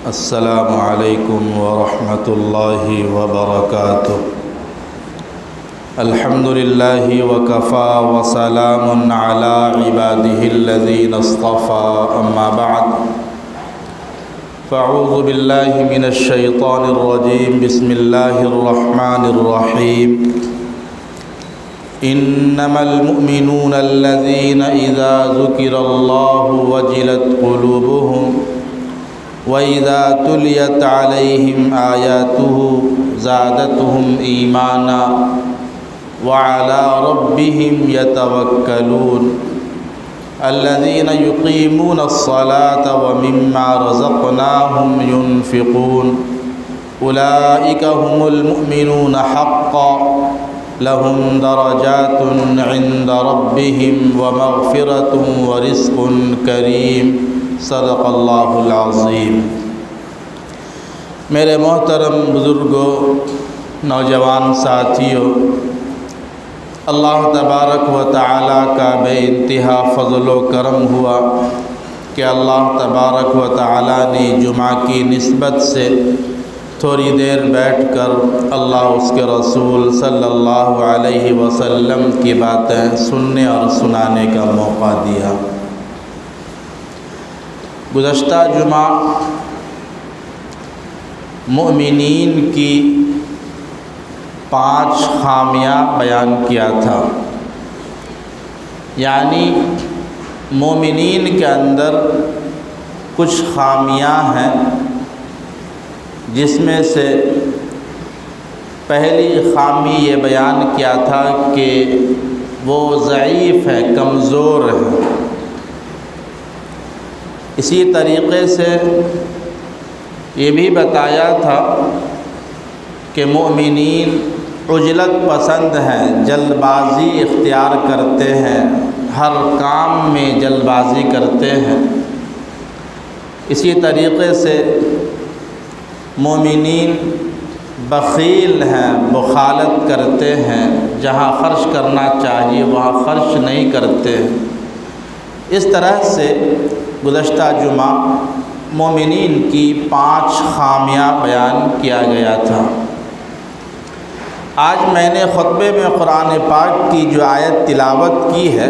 السلام علیکم ورحمۃ اللہ وبرکاتہ۔ الحمد للہ وکفیٰ وسلام علی عبادہ الذین اصطفیٰ، اما بعد فاعوذ باللہ من الشیطان الرجیم، بسم اللہ الرحمن الرحیم۔ انما المؤمنون الذین اذا ذکر اللہ وجلت قلوبهم وَإِذَا تُلِيَتْ عَلَيْهِمْ آيَاتُهُ زَادَتْهُمْ إِيمَانًا وَعَلَى رَبِّهِمْ يَتَوَكَّلُونَ الَّذِينَ يُقِيمُونَ الصَّلَاةَ وَمِمَّا رَزَقْنَاهُمْ يُنْفِقُونَ أُولَئِكَ هُمُ الْمُؤْمِنُونَ حَقًّا لَهُمْ دَرَجَاتٌ عِنْدَ رَبِّهِمْ وَمَغْفِرَةٌ وَرِزْقٌ كَرِيمٌ۔ صدق اللہ العظیم۔ میرے محترم بزرگوں، نوجوان ساتھیوں، اللہ تبارک و تعالیٰ کا بے انتہا فضل و کرم ہوا کہ اللہ تبارک و تعالیٰ نے جمعہ کی نسبت سے تھوڑی دیر بیٹھ کر اللہ اس کے رسول صلی اللہ علیہ وسلم کی باتیں سننے اور سنانے کا موقع دیا۔ گزشتہ جمعہ مومنین کی 5 خامیاں بیان کیا تھا، یعنی مومنین کے اندر کچھ خامیاں ہیں، جس میں سے پہلی خامی یہ بیان کیا تھا کہ وہ ضعیف ہے، کمزور ہے۔ اسی طریقے سے یہ بھی بتایا تھا کہ مومنین عجلت پسند ہیں، جلد بازی اختیار کرتے ہیں، ہر کام میں جلد بازی کرتے ہیں۔ اسی طریقے سے مومنین بخیل ہیں، بخالت کرتے ہیں، جہاں خرچ کرنا چاہیے وہاں خرچ نہیں کرتے ہیں۔ اس طرح سے گزشتہ جمعہ مومنین کی 5 خامیاں بیان کیا گیا تھا۔ آج میں نے خطبے میں قرآن پاک کی جو آیت تلاوت کی ہے،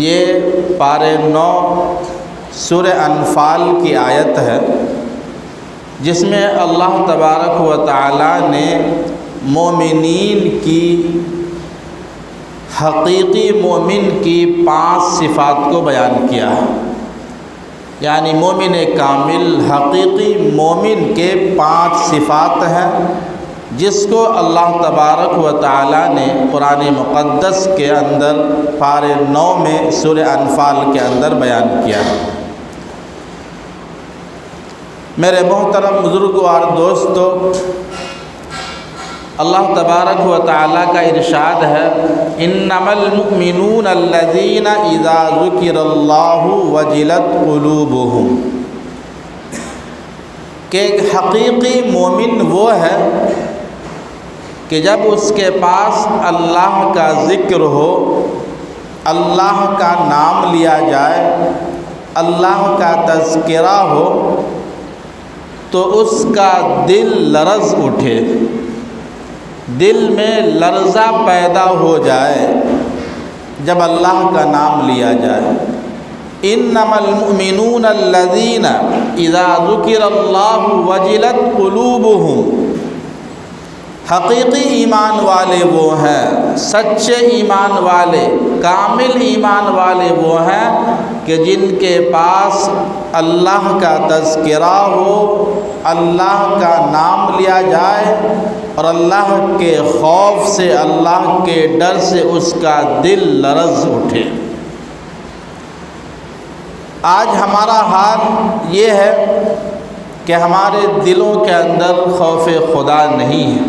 یہ پارہ 9 سورہ انفال کی آیت ہے، جس میں اللہ تبارک و تعالیٰ نے مومنین کی، حقیقی مومن کی 5 صفات کو بیان کیا ہے۔ یعنی مومن کامل، حقیقی مومن کے 5 صفات ہیں، جس کو اللہ تبارک و تعالیٰ نے قرآن مقدس کے اندر پارہ 9 میں سورہ انفال کے اندر بیان کیا ہے۔ میرے محترم بزرگوں اور دوستوں، اللہ تبارک و تعالیٰ کا ارشاد ہے، انما المؤمنون الذین اذا ذکر اللہ وجلت قلوبهم، کہ ایک حقیقی مومن وہ ہے کہ جب اس کے پاس اللہ کا ذکر ہو، اللہ کا نام لیا جائے، اللہ کا تذکرہ ہو، تو اس کا دل لرز اٹھے، دل میں لرزہ پیدا ہو جائے جب اللہ کا نام لیا جائے۔ انما المؤمنون الذین اذا ذکر اللہ وجلت قلوبهم، حقیقی ایمان والے وہ ہیں، سچے ایمان والے، کامل ایمان والے وہ ہیں کہ جن کے پاس اللہ کا تذکرہ ہو، اللہ کا نام لیا جائے، اور اللہ کے خوف سے، اللہ کے ڈر سے اس کا دل لرز اٹھے۔ آج ہمارا حال یہ ہے کہ ہمارے دلوں کے اندر خوف خدا نہیں ہے،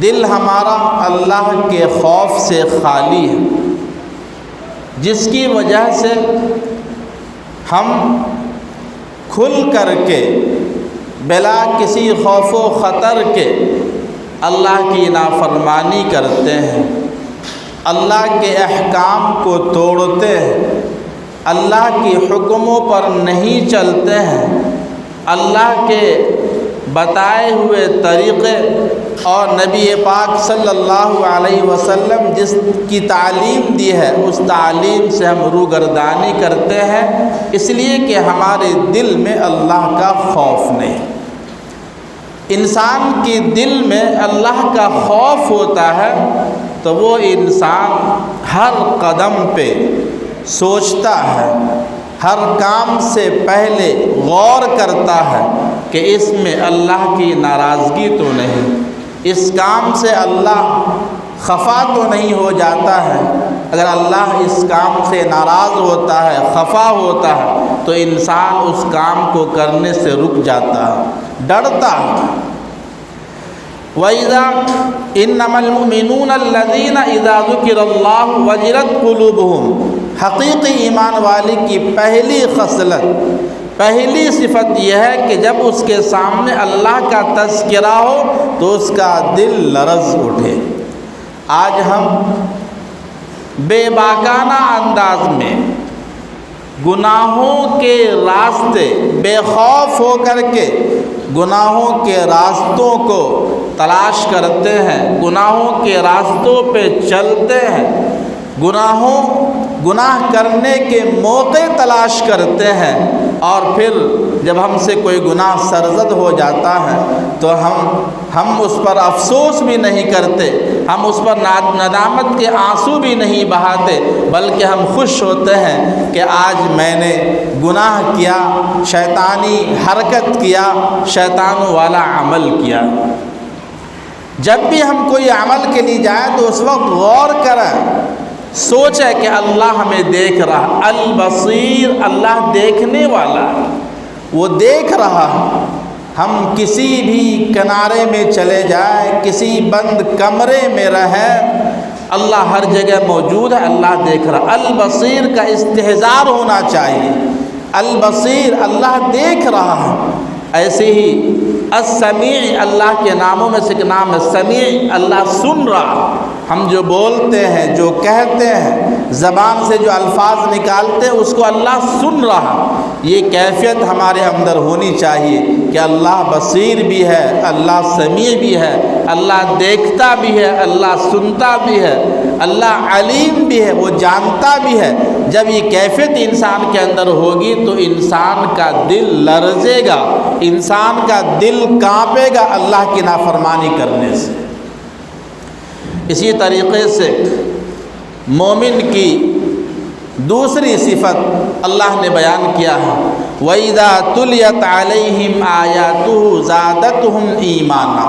دل ہمارا اللہ کے خوف سے خالی ہے، جس کی وجہ سے ہم کھل کر کے بلا کسی خوف و خطر کے اللہ کی نافرمانی کرتے ہیں، اللہ کے احکام کو توڑتے ہیں، اللہ کی حکموں پر نہیں چلتے ہیں، اللہ کے بتائے ہوئے طریقے اور نبی پاک صلی اللہ علیہ وسلم جس کی تعلیم دی ہے اس تعلیم سے ہم روگردانی کرتے ہیں، اس لیے کہ ہمارے دل میں اللہ کا خوف نہیں۔ انسان کے دل میں اللہ کا خوف ہوتا ہے تو وہ انسان ہر قدم پہ سوچتا ہے، ہر کام سے پہلے غور کرتا ہے کہ اس میں اللہ کی ناراضگی تو نہیں، اس کام سے اللہ خفا تو نہیں ہو جاتا ہے۔ اگر اللہ اس کام سے ناراض ہوتا ہے، خفا ہوتا ہے تو انسان اس کام کو کرنے سے رک جاتا ہے، ڈرتا ہے۔ وَإِذَا إِنَّمَا الْمُؤْمِنُونَ الَّذِينَ إِذَا ذُكِرَ اللَّهُ وَجِلَتْ قُلُوبُهُمْ، حقیقی ایمان والے کی پہلی خصلت، پہلی صفت یہ ہے کہ جب اس کے سامنے اللہ کا تذکرہ ہو تو اس کا دل لرز اٹھے۔ آج ہم بے باکانہ انداز میں گناہوں کے راستے بے خوف ہو کر کے گناہوں کے راستوں کو تلاش کرتے ہیں، گناہوں کے راستوں پہ چلتے ہیں، گناہ کرنے کے موقع تلاش کرتے ہیں، اور پھر جب ہم سے کوئی گناہ سرزد ہو جاتا ہے تو ہم اس پر افسوس بھی نہیں کرتے، ہم اس پر ندامت کے آنسو بھی نہیں بہاتے، بلکہ ہم خوش ہوتے ہیں کہ آج میں نے گناہ کیا، شیطانی حرکت کیا، شیطانوں والا عمل کیا۔ جب بھی ہم کوئی عمل کے لیے جائیں تو اس وقت غور کریں، سوچے کہ اللہ ہمیں دیکھ رہا، البصیر، اللہ دیکھنے والا، وہ دیکھ رہا ہے۔ ہم کسی بھی کنارے میں چلے جائیں، کسی بند کمرے میں رہیں، اللہ ہر جگہ موجود ہے، اللہ دیکھ رہا۔ البصیر کا استحضار ہونا چاہیے، البصیر، اللہ دیکھ رہا ہے۔ ایسے ہی السمیع، اللہ کے ناموں میں سے ایک نام ہے سمیع، اللہ سن رہا۔ ہم جو بولتے ہیں، جو کہتے ہیں، زبان سے جو الفاظ نکالتے ہیں، اس کو اللہ سن رہا۔ یہ کیفیت ہمارے اندر ہونی چاہیے کہ اللہ بصیر بھی ہے، اللہ سمیع بھی ہے، اللہ دیکھتا بھی ہے، اللہ سنتا بھی ہے، اللہ علیم بھی ہے، وہ جانتا بھی ہے۔ جب یہ کیفیت انسان کے اندر ہوگی تو انسان کا دل لرزے گا، انسان کا دل کانپے گا اللہ کی نافرمانی کرنے سے۔ اسی طریقے سے مومن کی دوسری صفت اللہ نے بیان کیا ہے، وَإِذَا تُلِيَتْ عَلَيْهِمْ آيَاتُهُ زَادَتْهُمْ ایمانا۔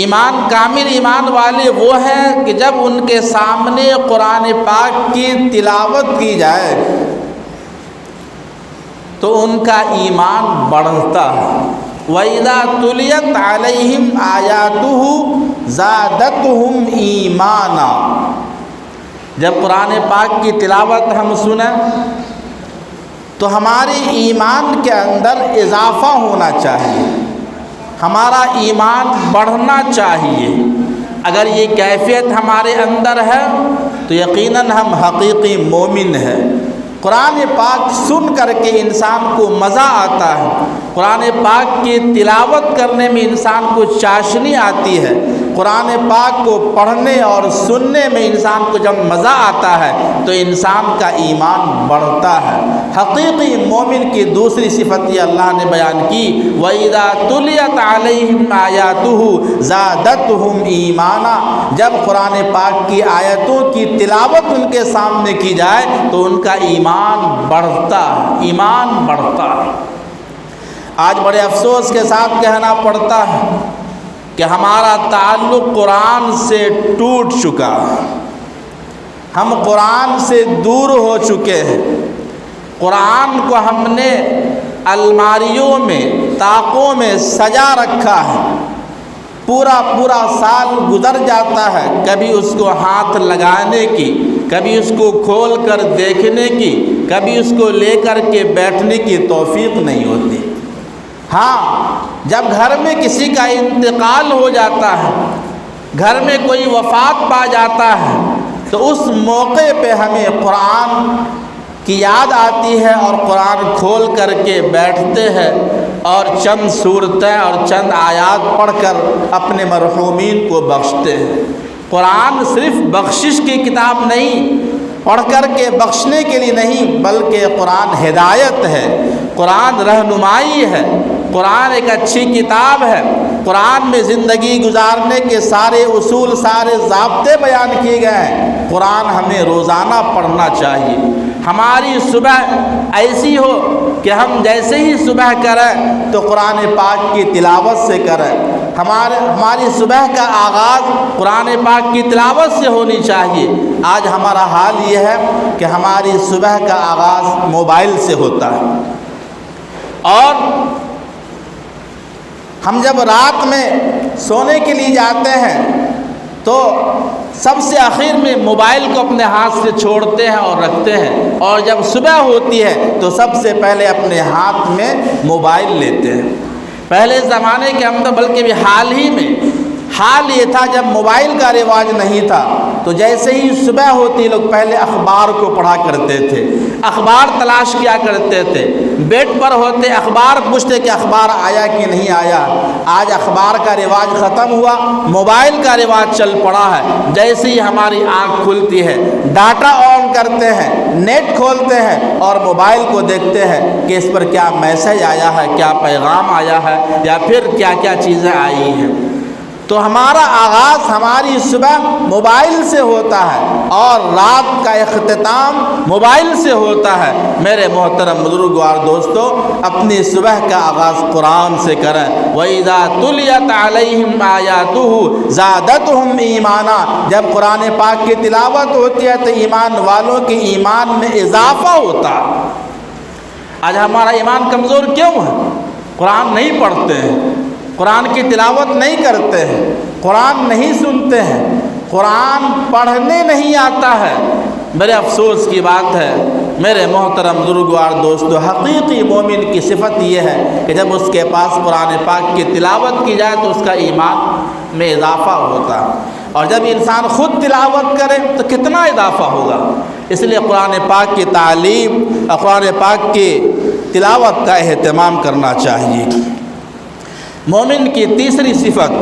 ایمان کامل ایمان والے وہ ہیں کہ جب ان کے سامنے قرآن پاک کی تلاوت کی جائے تو ان کا ایمان بڑھتا ہے۔ وَإِذَا تُلِيَتْ عَلَيْهِمْ آيَاتُهُ زَادَتْهُمْ ایمانا۔ جب قرآن پاک کی تلاوت ہم سنیں تو ہمارے ایمان کے اندر اضافہ ہونا چاہیے، ہمارا ایمان بڑھنا چاہیے۔ اگر یہ کیفیت ہمارے اندر ہے تو یقیناً ہم حقیقی مومن ہیں۔ قرآن پاک سن کر کے انسان کو مزہ آتا ہے، قرآن پاک کی تلاوت کرنے میں انسان کو چاشنی آتی ہے، قرآن پاک کو پڑھنے اور سننے میں انسان کو جب مزہ آتا ہے تو انسان کا ایمان بڑھتا ہے۔ حقیقی مومن کی دوسری صفت یہ اللہ نے بیان کی، وَإِذَا تُلِيَتْ عَلَيْهِمْ آيَاتُهُ زَادَتْهُمْ ایمانا۔ جب قرآن پاک کی آیتوں کی تلاوت ان کے سامنے کی جائے تو ان کا ایمان بڑھتا ہے، ایمان بڑھتا ہے۔ آج بڑے افسوس کے ساتھ کہنا پڑتا ہے کہ ہمارا تعلق قرآن سے ٹوٹ چکا ہے، ہم قرآن سے دور ہو چکے ہیں۔ قرآن کو ہم نے الماریوں میں، طاقوں میں سجا رکھا ہے، پورا سال گزر جاتا ہے، کبھی اس کو ہاتھ لگانے کی، کبھی اس کو کھول کر دیکھنے کی، کبھی اس کو لے کر کے بیٹھنے کی توفیق نہیں ہوتی۔ ہاں، جب گھر میں کسی کا انتقال ہو جاتا ہے، گھر میں کوئی وفات پا جاتا ہے تو اس موقع پہ ہمیں قرآن کی یاد آتی ہے اور قرآن کھول کر کے بیٹھتے ہیں اور چند صورتیں اور چند آیات پڑھ کر اپنے مرحومین کو بخشتے ہیں۔ قرآن صرف بخشش کی کتاب نہیں، پڑھ کر کے بخشنے کے لیے نہیں، بلکہ قرآن ہدایت ہے، قرآن رہنمائی ہے، قرآن ایک اچھی کتاب ہے۔ قرآن میں زندگی گزارنے کے سارے اصول، سارے ضابطے بیان کیے گئے ہیں۔ قرآن ہمیں روزانہ پڑھنا چاہیے۔ ہماری صبح ایسی ہو کہ ہم جیسے ہی صبح کریں تو قرآن پاک کی تلاوت سے کریں۔ ہماری صبح کا آغاز قرآن پاک کی تلاوت سے ہونی چاہیے۔ آج ہمارا حال یہ ہے کہ ہماری صبح کا آغاز موبائل سے ہوتا ہے، اور ہم جب رات میں سونے کے لیے جاتے ہیں تو سب سے آخر میں موبائل کو اپنے ہاتھ سے چھوڑتے ہیں اور رکھتے ہیں، اور جب صبح ہوتی ہے تو سب سے پہلے اپنے ہاتھ میں موبائل لیتے ہیں۔ پہلے زمانے کے اندر، بلکہ بھی حال ہی میں حال یہ تھا جب موبائل کا رواج نہیں تھا، تو جیسے ہی صبح ہوتی لوگ پہلے اخبار کو پڑھا کرتے تھے، اخبار تلاش کیا کرتے تھے، بیڈ پر ہوتے اخبار پوچھتے کہ اخبار آیا کہ نہیں آیا۔ آج اخبار کا رواج ختم ہوا، موبائل کا رواج چل پڑا ہے۔ جیسے ہی ہماری آنکھ کھلتی ہے، ڈاٹا آن کرتے ہیں، نیٹ کھولتے ہیں اور موبائل کو دیکھتے ہیں کہ اس پر کیا میسج آیا ہے، کیا پیغام آیا ہے، یا پھر کیا کیا چیزیں آئی ہیں۔ تو ہمارا آغاز ہماری صبح موبائل سے ہوتا ہے اور رات کا اختتام موبائل سے ہوتا ہے۔ میرے محترم بزرگوں اور دوستو، اپنی صبح کا آغاز قرآن سے کریں۔ وَإِذَا تُلِيَتْ عَلَيْهِمْ آيَاتُهُ زَادَتْهُمْ ایمانا، جب قرآن پاک کی تلاوت ہوتی ہے تو ایمان والوں کے ایمان میں اضافہ ہوتا ہے۔ آج ہمارا ایمان کمزور کیوں ہے؟ قرآن نہیں پڑھتے ہیں، قرآن کی تلاوت نہیں کرتے ہیں، قرآن نہیں سنتے ہیں، قرآن پڑھنے نہیں آتا ہے۔ میرے افسوس کی بات ہے میرے محترم بزرگوں اور دوستو، حقیقی مومن کی صفت یہ ہے کہ جب اس کے پاس قرآن پاک کی تلاوت کی جائے تو اس کا ایمان میں اضافہ ہوتا ہے، اور جب انسان خود تلاوت کرے تو کتنا اضافہ ہوگا۔ اس لیے قرآن پاک کی تعلیم اور قرآن پاک کی تلاوت کا اہتمام کرنا چاہیے۔ مومن کی تیسری صفت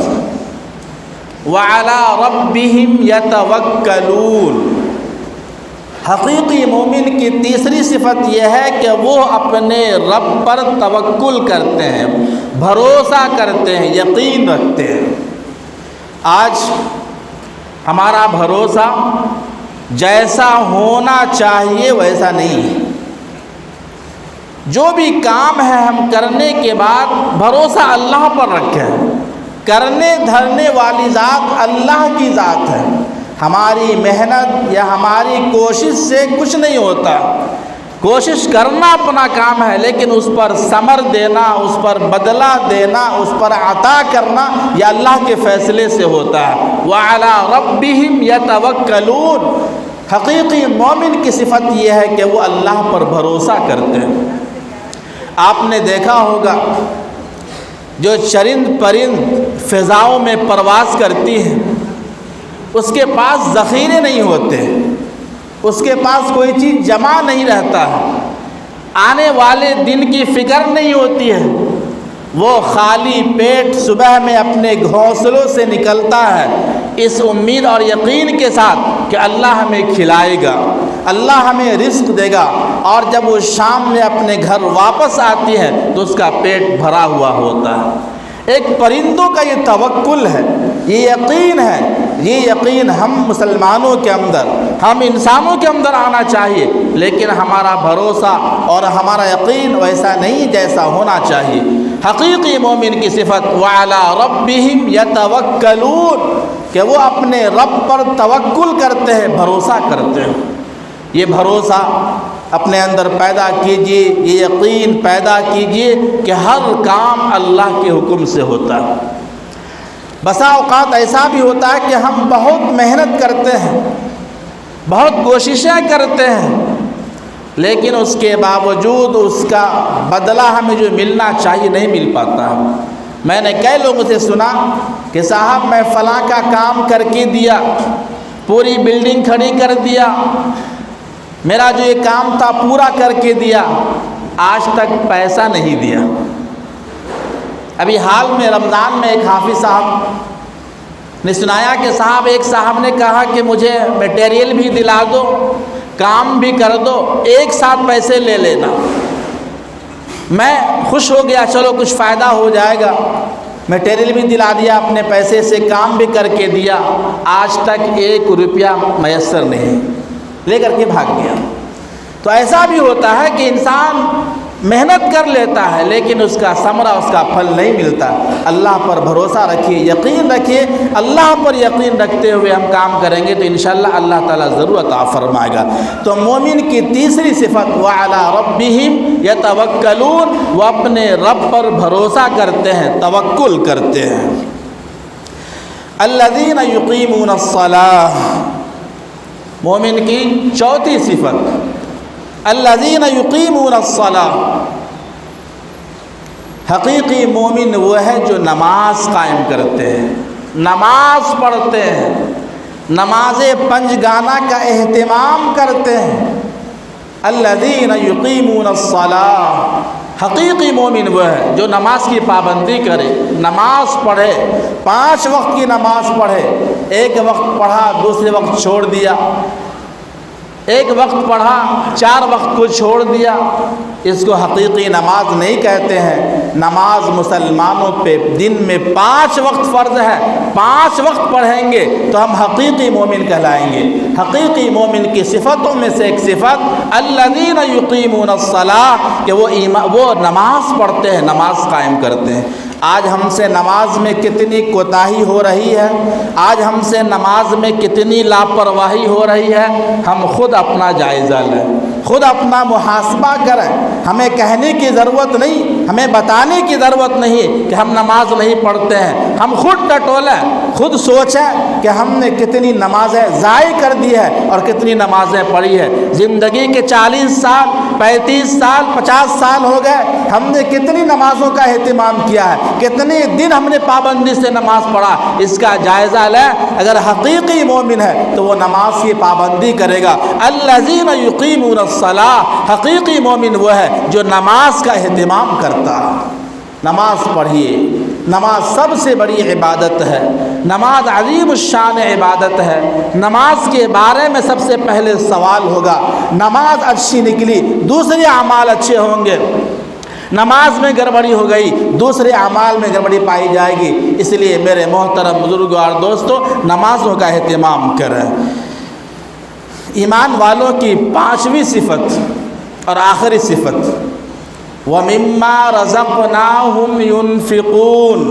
وَعَلَىٰ رَبِّهِمْ يَتَوَكَّلُونَ، حقیقی مومن کی تیسری صفت یہ ہے کہ وہ اپنے رب پر توکل کرتے ہیں، بھروسہ کرتے ہیں، یقین رکھتے ہیں۔ آج ہمارا بھروسہ جیسا ہونا چاہیے ویسا نہیں ہے۔ جو بھی کام ہے ہم کرنے کے بعد بھروسہ اللہ پر رکھیں۔ کرنے دھرنے والی ذات اللہ کی ذات ہے۔ ہماری محنت یا ہماری کوشش سے کچھ نہیں ہوتا۔ کوشش کرنا اپنا کام ہے، لیکن اس پر ثمر دینا، اس پر بدلہ دینا، اس پر عطا کرنا یہ اللہ کے فیصلے سے ہوتا ہے۔ وَعَلَىٰ رَبِّهِمْ يَتَوَكَّلُونَ، حقیقی مومن کی صفت یہ ہے کہ وہ اللہ پر بھروسہ کرتے ہیں۔ آپ نے دیکھا ہوگا جو چرند پرند فضاؤں میں پرواز کرتی ہیں، اس کے پاس ذخیرے نہیں ہوتے، اس کے پاس کوئی چیز جمع نہیں رہتا ہے، آنے والے دن کی فکر نہیں ہوتی ہے۔ وہ خالی پیٹ صبح میں اپنے گھونسلوں سے نکلتا ہے اس امید اور یقین کے ساتھ کہ اللہ ہمیں کھلائے گا، اللہ ہمیں رزق دے گا، اور جب وہ شام میں اپنے گھر واپس آتی ہے تو اس کا پیٹ بھرا ہوا ہوتا ہے۔ ایک پرندوں کا یہ توکل ہے، یہ یقین ہے، یہ یقین ہم مسلمانوں کے اندر، ہم انسانوں کے اندر آنا چاہیے، لیکن ہمارا بھروسہ اور ہمارا یقین ویسا نہیں جیسا ہونا چاہیے۔ حقیقی مومن کی صفت وَعَلَىٰ رَبِّهِمْ يَتَوَكَّلُونَ، کہ وہ اپنے رب پر توکل کرتے ہیں، بھروسہ کرتے ہیں۔ یہ بھروسہ اپنے اندر پیدا کیجئے، یہ یقین پیدا کیجئے کہ ہر کام اللہ کے حکم سے ہوتا ہے۔ بسا اوقات ایسا بھی ہوتا ہے کہ ہم بہت محنت کرتے ہیں، بہت کوششیں کرتے ہیں، لیکن اس کے باوجود اس کا بدلہ ہمیں جو ملنا چاہیے نہیں مل پاتا۔ میں نے کئی لوگوں سے سنا کہ صاحب میں فلاں کا کام کر کے دیا، پوری بلڈنگ کھڑی کر دیا، میرا جو یہ کام تھا پورا کر کے دیا، آج تک پیسہ نہیں دیا۔ ابھی حال میں رمضان میں ایک حافظ صاحب نے سنایا کہ صاحب ایک صاحب نے کہا کہ مجھے میٹیریل بھی دلا دو، کام بھی کر دو، ایک ساتھ پیسے لے لینا۔ میں خوش ہو گیا، چلو کچھ فائدہ ہو جائے گا، میٹیریل بھی دلا دیا، اپنے پیسے سے کام بھی کر کے دیا، آج تک 1 روپیہ میسر نہیں، لے کر کے بھاگ گیا۔ تو ایسا بھی ہوتا ہے کہ انسان محنت کر لیتا ہے لیکن اس کا ثمرہ، اس کا پھل نہیں ملتا۔ اللہ پر بھروسہ رکھیے، یقین رکھیے، اللہ پر یقین رکھتے ہوئے ہم کام کریں گے تو انشاءاللہ اللہ تعالیٰ ضرور عطا فرمائے گا۔ تو مومن کی تیسری صفت وَعَلَىٰ رَبِّهِمْ يَتَوَكَّلُونَ، وہ اپنے رب پر بھروسہ کرتے ہیں، توکل کرتے ہیں۔ الَّذِينَ يُقِيمُونَ الصَّلَاةَ، مومن کی چوتھی صفت الذین یقیمون الصلاۃ، حقیقی مومن وہ ہے جو نماز قائم کرتے ہیں، نماز پڑھتے ہیں، نماز پنجگانہ کا اہتمام کرتے ہیں۔ الذین یقیمون الصلاۃ، حقیقی مومن وہ ہے جو نماز کی پابندی کرے، نماز پڑھے، 5 وقت کی نماز پڑھے، ایک وقت پڑھا دوسرے وقت چھوڑ دیا، ایک وقت پڑھا 4 وقت کو چھوڑ دیا، اس کو حقیقی نماز نہیں کہتے ہیں۔ نماز مسلمانوں پہ دن میں 5 وقت فرض ہے، 5 وقت پڑھیں گے تو ہم حقیقی مومن کہلائیں گے۔ حقیقی مومن کی صفتوں میں سے ایک صفت الذین یقیمون الصلاۃ، کہ وہ نماز پڑھتے ہیں، نماز قائم کرتے ہیں۔ آج ہم سے نماز میں کتنی کوتاہی ہو رہی ہے، آج ہم سے نماز میں کتنی لاپرواہی ہو رہی ہے، ہم خود اپنا جائزہ لیں، خود اپنا محاسبہ کریں۔ ہمیں کہنے کی ضرورت نہیں، ہمیں بتانے کی ضرورت نہیں کہ ہم نماز نہیں پڑھتے ہیں، ہم خود ٹٹولیں، خود سوچیں کہ ہم نے کتنی نمازیں ضائع کر دی ہے اور کتنی نمازیں پڑھی ہے۔ زندگی کے 40 سال 35 سال 50 سال ہو گئے، ہم نے کتنی نمازوں کا اہتمام کیا ہے، کتنے دن ہم نے پابندی سے نماز پڑھا، اس کا جائزہ لیں۔ اگر حقیقی مومن ہے تو وہ نماز کی پابندی کرے گا۔ الذین یقیمون الصلاۃ، حقیقی مومن وہ ہے جو نماز کا اہتمام کرتا ہے۔ نماز پڑھیے، نماز سب سے بڑی عبادت ہے، نماز عظیم الشان عبادت ہے۔ نماز کے بارے میں سب سے پہلے سوال ہوگا، نماز اچھی نکلی دوسرے اعمال اچھے ہوں گے، نماز میں گڑبڑی ہو گئی دوسرے اعمال میں گڑبڑی پائی جائے گی۔ اس لیے میرے محترم بزرگوں اور دوستوں، نمازوں کا اہتمام کریں۔ ایمان والوں کی 5ویں صفت اور آخری صفت وَمِمَّا رَزَقْنَاهُمْ يُنْفِقُونَ،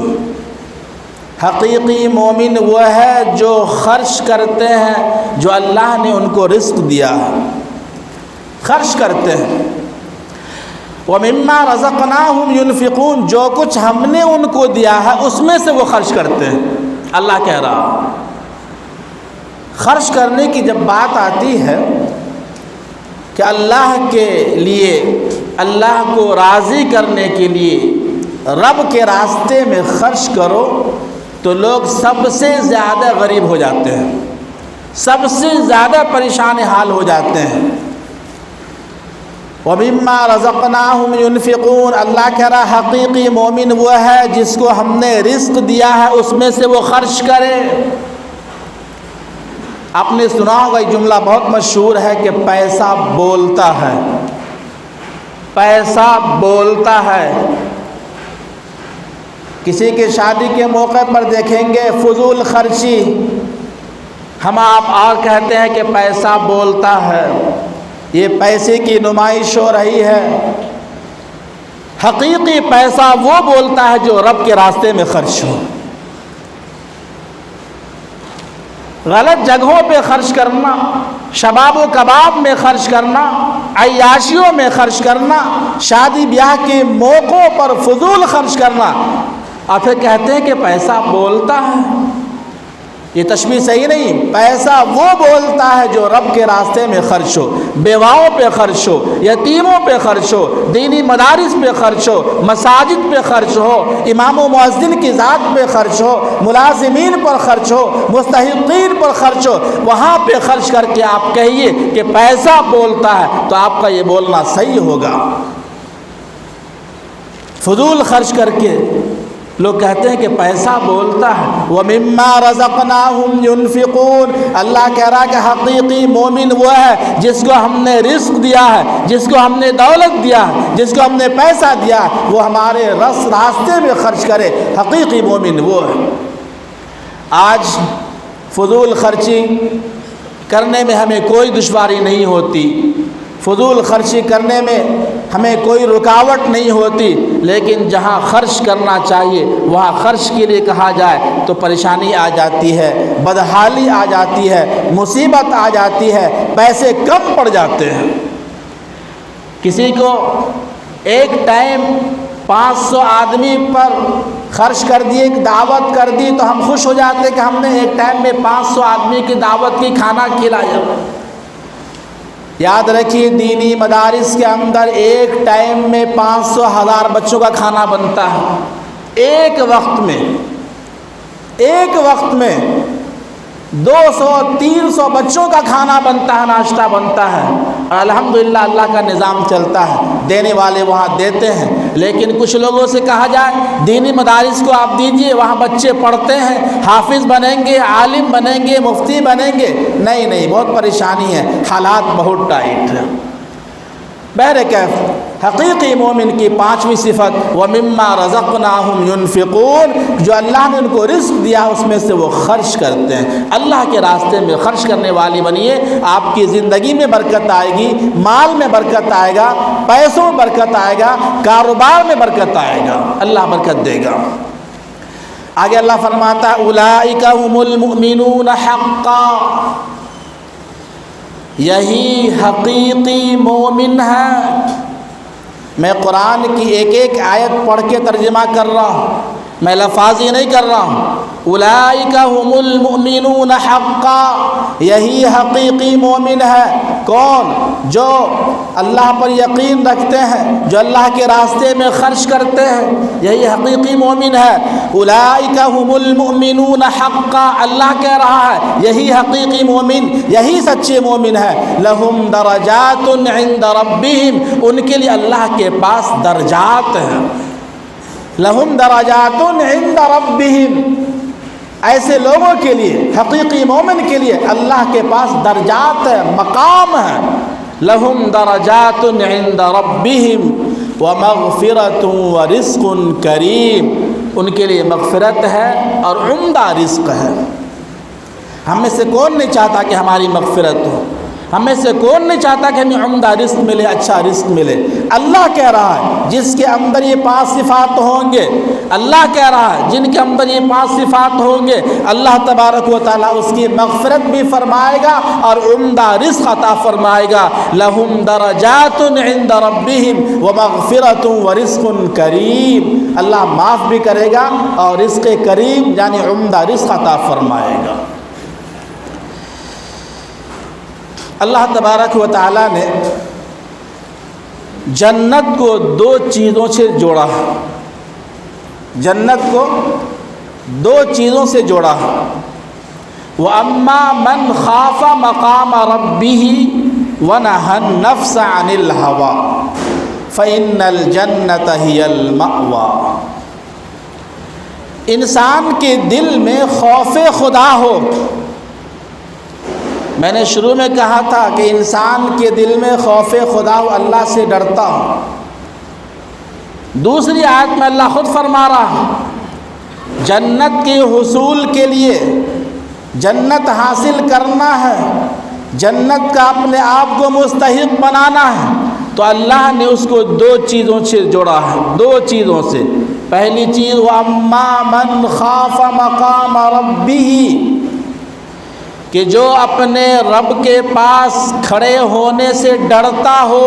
حقیقی مومن وہ ہے جو خرچ کرتے ہیں جو اللہ نے ان کو رزق دیا ہے، خرچ کرتے ہیں۔ وَمِمَّا رَزَقْنَاهُمْ يُنْفِقُونَ، جو کچھ ہم نے ان کو دیا ہے اس میں سے وہ خرچ کرتے ہیں۔ اللہ کہہ رہا، خرچ کرنے کی جب بات آتی ہے کہ اللہ کے لیے، اللہ کو راضی کرنے کے لیے رب کے راستے میں خرچ کرو، تو لوگ سب سے زیادہ غریب ہو جاتے ہیں، سب سے زیادہ پریشان حال ہو جاتے ہیں۔ وَمِمَّا رَزَقْنَاهُمْ يُنْفِقُونَ، اللہ کہہ رہا حقیقی مومن وہ ہے جس کو ہم نے رزق دیا ہے اس میں سے وہ خرچ کرے۔ آپ نے سنا ہوگا یہ جملہ بہت مشہور ہے کہ پیسہ بولتا ہے، پیسہ بولتا ہے۔ کسی کے شادی کے موقع پر دیکھیں گے فضول خرچی، ہم آپ اور کہتے ہیں کہ پیسہ بولتا ہے، یہ پیسے کی نمائش ہو رہی ہے۔ حقیقی پیسہ وہ بولتا ہے جو رب کے راستے میں خرچ ہو۔ غلط جگہوں پہ خرچ کرنا، شباب و کباب میں خرچ کرنا، عیاشیوں میں خرچ کرنا، شادی بیاہ کے موقعوں پر فضول خرچ کرنا، اور پھر کہتے ہیں کہ پیسہ بولتا ہے۔ یہ تشبیہ صحیح نہیں. پیسہ وہ بولتا ہے جو رب کے راستے میں خرچ ہو، بیواؤں پہ خرچ ہو، یتیموں پہ خرچ ہو، دینی مدارس پہ خرچ ہو، مساجد پہ خرچ ہو، امام و مؤذن کی ذات پہ خرچ ہو، ملازمین پر خرچ ہو، مستحقین پر خرچ ہو. وہاں پہ خرچ کر کے آپ کہیے کہ پیسہ بولتا ہے، تو آپ کا یہ بولنا صحیح ہوگا. فضول خرچ کر کے لوگ کہتے ہیں کہ پیسہ بولتا ہے. وَمِمَّا رَزَقْنَاهُمْ يُنْفِقُونَ. اللہ کہہ رہا کہ حقیقی مومن وہ ہے جس کو ہم نے رزق دیا ہے، جس کو ہم نے دولت دیا ہے، جس کو ہم نے پیسہ دیا ہے، وہ ہمارے راستے میں خرچ کرے. حقیقی مومن وہ ہے. آج فضول خرچی کرنے میں ہمیں کوئی دشواری نہیں ہوتی، فضول خرچی کرنے میں ہمیں کوئی رکاوٹ نہیں ہوتی، لیکن جہاں خرچ کرنا چاہیے وہاں خرچ کے لیے کہا جائے تو پریشانی آ جاتی ہے، بدحالی آ جاتی ہے، مصیبت آ جاتی ہے، پیسے کم پڑ جاتے ہیں. کسی کو ایک ٹائم 500 آدمی پر خرچ کر دیے، ایک دعوت کر دی، تو ہم خوش ہو جاتے کہ ہم نے ایک ٹائم میں 500 آدمی کی دعوت کی، کھانا کھلایا. یاد رکھیے دینی مدارس کے اندر ایک ٹائم میں 500,000 بچوں کا کھانا بنتا ہے. ایک وقت میں 200-300 بچوں کا کھانا بنتا ہے، ناشتہ بنتا ہے. اور الحمدللہ اللہ کا نظام چلتا ہے، دینے والے وہاں دیتے ہیں. لیکن کچھ لوگوں سے کہا جائے دینی مدارس کو آپ دیجئے، وہاں بچے پڑھتے ہیں، حافظ بنیں گے، عالم بنیں گے، مفتی بنیں گے. نہیں، بہت پریشانی ہے، حالات بہت ٹائٹ ہیں. بہرکیف حقیقی مومن کی 5ویں صفت وَمِمَّا رَزَقْنَاهُمْ يُنْفِقُونَ. جو اللہ نے ان کو رزق دیا اس میں سے وہ خرچ کرتے ہیں. اللہ کے راستے میں خرچ کرنے والی بنیے، آپ کی زندگی میں برکت آئے گی، مال میں برکت آئے گا، پیسوں میں برکت آئے گا، کاروبار میں برکت آئے گا، اللہ برکت دے گا. آگے اللہ فرماتا ہے أُولَئِكَ هُمُ الْمُؤْمِنُونَ حَقًّا. یہی حقیقی مومن ہے. میں قرآن کی ایک آیت پڑھ کے ترجمہ کر رہا ہوں، میں لفاظی نہیں کر رہا ہوں. اولئک هم المؤمنون حقا. یہی حقیقی مومن ہے. کون؟ جو اللہ پر یقین رکھتے ہیں، جو اللہ کے راستے میں خرچ کرتے ہیں، یہی حقیقی مومن ہے. اولئک هم المؤمنون حقا. اللہ کہہ رہا ہے یہی حقیقی مومن، یہی سچے مومن ہے. لہم درجات عند ربہم. ان کے لیے اللہ کے پاس درجات ہیں. لہم درجات عند ربہم. ایسے لوگوں کے لیے، حقیقی مومن کے لیے اللہ کے پاس درجات ہے، مقام ہے. لہم درجات عند ربہم ومغفرۃ ورزق کریم. ان کے لیے مغفرت ہے اور عمدہ رزق ہے. ہم میں سے کون نہیں چاہتا کہ ہماری مغفرت ہو؟ ہم میں سے کون نہیں چاہتا کہ ہمیں عمدہ رزق ملے، اچھا رزق ملے؟ اللہ کہہ رہا ہے جس کے اندر یہ 5 صفات ہوں گے، اللہ کہہ رہا ہے جن کے اندر یہ 5 صفات ہوں گے، اللہ تبارک و تعالیٰ اس کی مغفرت بھی فرمائے گا اور عمدہ رزق عطا فرمائے گا. لہم درجات عند ربہم ومغفرۃ ورزق کریم. اللہ معاف بھی کرے گا اور رزق کریم یعنی عمدہ رزق عطا فرمائے گا. اللہ تبارک و تعالیٰ نے جنت کو 2 چیزوں سے جوڑا. جنت کو 2 چیزوں سے جوڑا. وَأَمَّا مَنْ خَافَ مَقَامَ رَبِّهِ وَنَهَى النَّفْسَ عَنِ الْهَوَىٰ فَإِنَّ الْجَنَّةَ هِيَ الْمَأْوَىٰ. انسان کے دل میں خوف خدا ہو. میں نے شروع میں کہا تھا کہ انسان کے دل میں خوف خدا ہو، اللہ سے ڈرتا ہو. دوسری آیت میں اللہ خود فرما رہا ہے جنت کے حصول کے لیے، جنت حاصل کرنا ہے، جنت کا اپنے آپ کو مستحق بنانا ہے، تو اللہ نے اس کو 2 چیزوں سے جوڑا ہے. 2 چیزوں سے. پہلی چیز وَأَمَّا مَنْ خَافَ مَقَامَ رَبِّهِ، کہ جو اپنے رب کے پاس کھڑے ہونے سے ڈرتا ہو.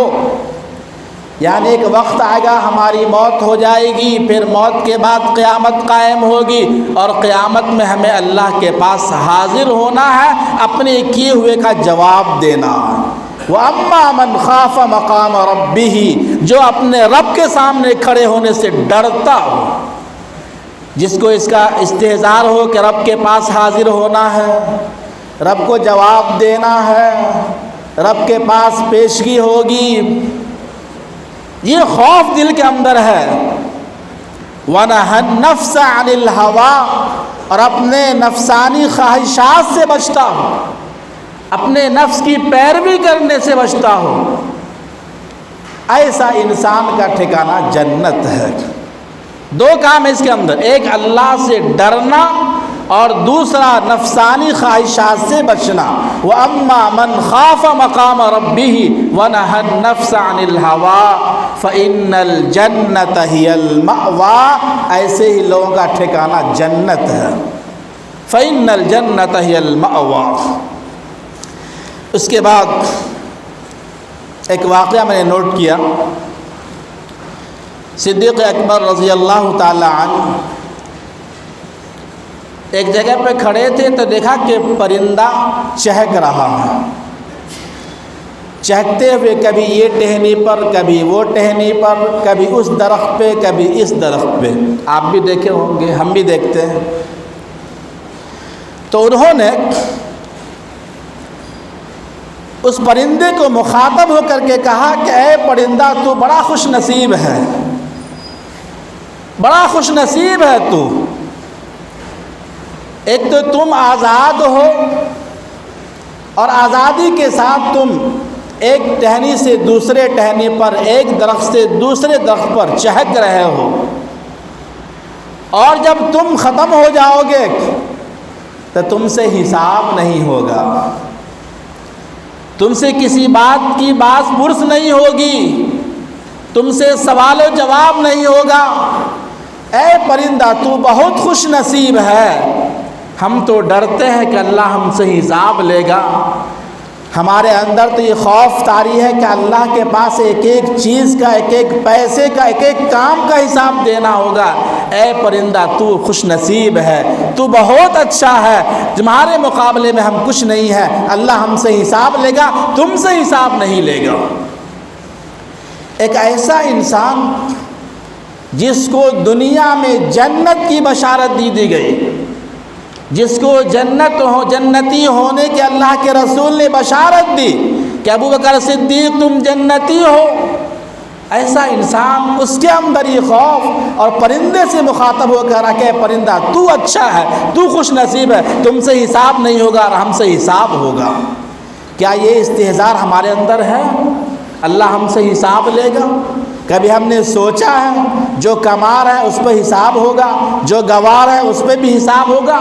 یعنی ایک وقت آئے گا ہماری موت ہو جائے گی، پھر موت کے بعد قیامت قائم ہوگی، اور قیامت میں ہمیں اللہ کے پاس حاضر ہونا ہے، اپنے کیے ہوئے کا جواب دینا ہے۔ وَأَمَّا مَنْ خَافَ مَقَامَ رَبِّهِ، جو اپنے رب کے سامنے کھڑے ہونے سے ڈرتا ہو، جس کو اس کا استحضار ہو کہ رب کے پاس حاضر ہونا ہے، رب کو جواب دینا ہے، رب کے پاس پیشگی ہوگی، یہ خوف دل کے اندر ہے۔ وَنَهَى النَّفْسَ عَنِ الْهَوَىٰ، اور اپنے نفسانی خواہشات سے بچتا ہو، اپنے نفس کی پیروی کرنے سے بچتا ہو، ایسا انسان کا ٹھکانہ جنت ہے۔ دو کام ہے اس کے اندر، ایک اللہ سے ڈرنا اور دوسرا نفسانی خواہشات سے بچنا۔ وَأَمَّا مَنْ خَافَ مَقَامَ رَبِّهِ وَنَهَى النَّفْسَ عَنِ الْهَوَىٰ فَإِنَّ الْجَنَّةَ هِيَ الْمَأْوَىٰ، ایسے ہی لوگوں کا ٹھکانہ جنت ہے۔ فَإِنَّ الْجَنَّةَ هِيَ الْمَأْوَىٰ۔ اس کے بعد ایک واقعہ میں نے نوٹ کیا، صدیق اکبر رضی اللہ تعالی عنہ ایک جگہ پہ کھڑے تھے تو دیکھا کہ پرندہ چہک رہا ہے، چہکتے ہوئے کبھی یہ ٹہنی پر، کبھی وہ ٹہنی پر، کبھی اس درخت پہ، کبھی اس درخت پہ۔ آپ بھی دیکھے ہوں گے، ہم بھی دیکھتے ہیں۔ تو انہوں نے اس پرندے کو مخاطب ہو کر کے کہا کہ اے پرندہ، تو بڑا خوش نصیب ہے، بڑا خوش نصیب ہے تو، ایک تو تم آزاد ہو اور آزادی کے ساتھ تم ایک ٹہنی سے دوسرے ٹہنی پر، ایک درخت سے دوسرے درخت پر چہک رہے ہو، اور جب تم ختم ہو جاؤ گے تو تم سے حساب نہیں ہوگا، تم سے کسی بات کی باز پرس نہیں ہوگی، تم سے سوال و جواب نہیں ہوگا۔ اے پرندہ، تو بہت خوش نصیب ہے، ہم تو ڈرتے ہیں کہ اللہ ہم سے حساب لے گا، ہمارے اندر تو یہ خوف طاری ہے کہ اللہ کے پاس ایک ایک چیز کا، ایک ایک پیسے کا، ایک ایک کام کا حساب دینا ہوگا۔ اے پرندہ، تو خوش نصیب ہے، تو بہت اچھا ہے، تمہارے مقابلے میں ہم کچھ نہیں ہے، اللہ ہم سے حساب لے گا، تم سے حساب نہیں لے گا۔ ایک ایسا انسان جس کو دنیا میں جنت کی بشارت دی گئی، جس کو جنتی ہونے کے اللہ کے رسول نے بشارت دی کہ ابو بکر صدیق تم جنتی ہو، ایسا انسان، اس کے اندر یہ خوف، اور پرندے سے مخاطب ہو کر کہ پرندہ تو اچھا ہے، تو خوش نصیب ہے، تم سے حساب نہیں ہوگا اور ہم سے حساب ہوگا۔ کیا یہ استحضار ہمارے اندر ہے؟ اللہ ہم سے حساب لے گا؟ کبھی ہم نے سوچا ہے جو کما رہا ہے اس پہ حساب ہوگا، جو گنوا رہا ہے اس پہ بھی حساب ہوگا؟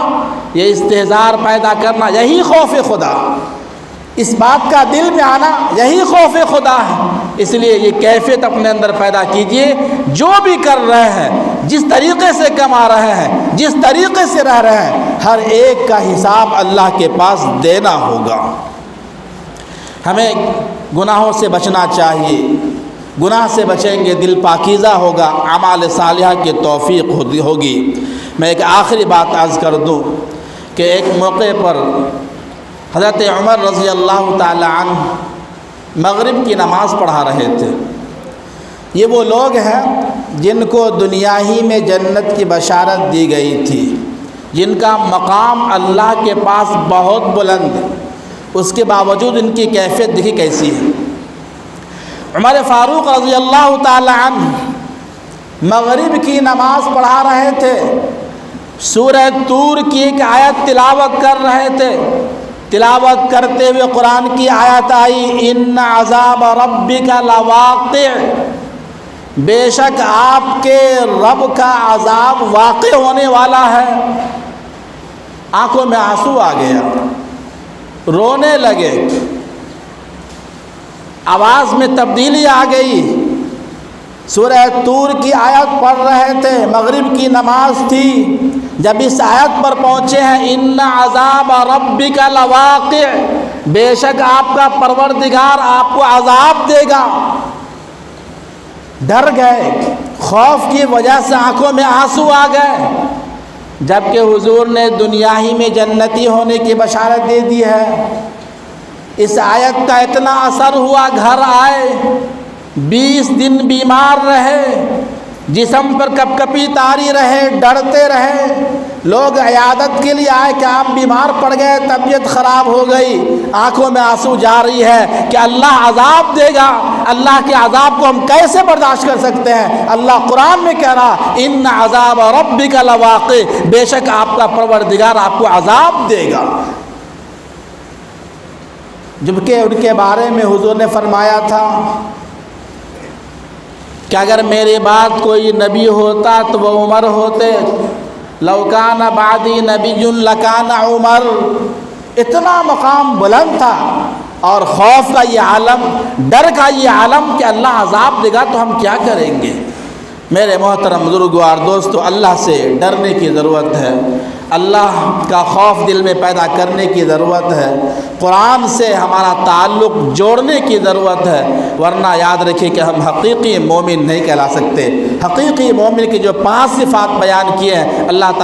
یہ استحضار پیدا کرنا، یہی خوف خدا، اس بات کا دل میں آنا، یہی خوف خدا ہے۔ اس لیے یہ کیفیت اپنے اندر پیدا کیجئے، جو بھی کر رہے ہیں، جس طریقے سے کما رہے ہیں، جس طریقے سے رہ رہے ہیں، ہر ایک کا حساب اللہ کے پاس دینا ہوگا۔ ہمیں گناہوں سے بچنا چاہیے، گناہ سے بچیں گے دل پاکیزہ ہوگا، اعمال صالحہ کی توفیق ہوگی۔ میں ایک آخری بات عرض کر دوں کہ ایک موقع پر حضرت عمر رضی اللہ تعالی عنہ مغرب کی نماز پڑھا رہے تھے۔ یہ وہ لوگ ہیں جن کو دنیا ہی میں جنت کی بشارت دی گئی تھی، جن کا مقام اللہ کے پاس بہت بلند ہے، اس کے باوجود ان کی کیفیت دیکھی کیسی ہے۔ عمر فاروق رضی اللہ تعالی عنہ مغرب کی نماز پڑھا رہے تھے، سورہ طور کی ایک آیت تلاوت کر رہے تھے، تلاوت کرتے ہوئے قرآن کی آیت آئی، ان عذاب ربک لواقع، بے شک آپ کے رب کا عذاب واقع ہونے والا ہے۔ آنکھوں میں آنسو آ گیا، رونے لگے، آواز میں تبدیلی آ گئی۔ سورہ طور کی آیت پڑھ رہے تھے، مغرب کی نماز تھی، جب اس آیت پر پہنچے ہیں ان عذاب ربک لواقع، بے شک آپ کا پروردگار آپ کو عذاب دے گا، ڈر گئے، خوف کی وجہ سے آنکھوں میں آنسو آ گئے، جبکہ حضور نے دنیا ہی میں جنتی ہونے کی بشارت دے دی ہے۔ اس آیت کا اتنا اثر ہوا، گھر آئے 20 دن بیمار رہے، جسم پر کپ کپی طاری رہے، ڈرتے رہے۔ لوگ عیادت کے لیے آئے کہ آپ بیمار پڑ گئے، طبیعت خراب ہو گئی، آنکھوں میں آنسو جاری ہے کہ اللہ عذاب دے گا، اللہ کے عذاب کو ہم کیسے برداشت کر سکتے ہیں؟ اللہ قرآن میں کہہ رہا ان عذاب ربک لواقع، بے شک آپ کا پروردگار آپ کو عذاب دے گا۔ جبکہ ان کے بارے میں حضور نے فرمایا تھا کہ اگر میرے بعد کوئی نبی ہوتا تو وہ عمر ہوتے، لو کان بعدی نبی لکان عمر۔ اتنا مقام بلند تھا، اور خوف کا یہ عالم، ڈر کا یہ عالم کہ اللہ عذاب دے گا تو ہم کیا کریں گے۔ میرے محترم بزرگوار دوستو، اللہ سے ڈرنے کی ضرورت ہے، اللہ کا خوف دل میں پیدا کرنے کی ضرورت ہے، قرآن سے ہمارا تعلق جوڑنے کی ضرورت ہے، ورنہ یاد رکھیں کہ ہم حقیقی مومن نہیں کہلا سکتے۔ حقیقی مومن کی جو 5 صفات بیان کیے ہیں، اللہ تعالیٰ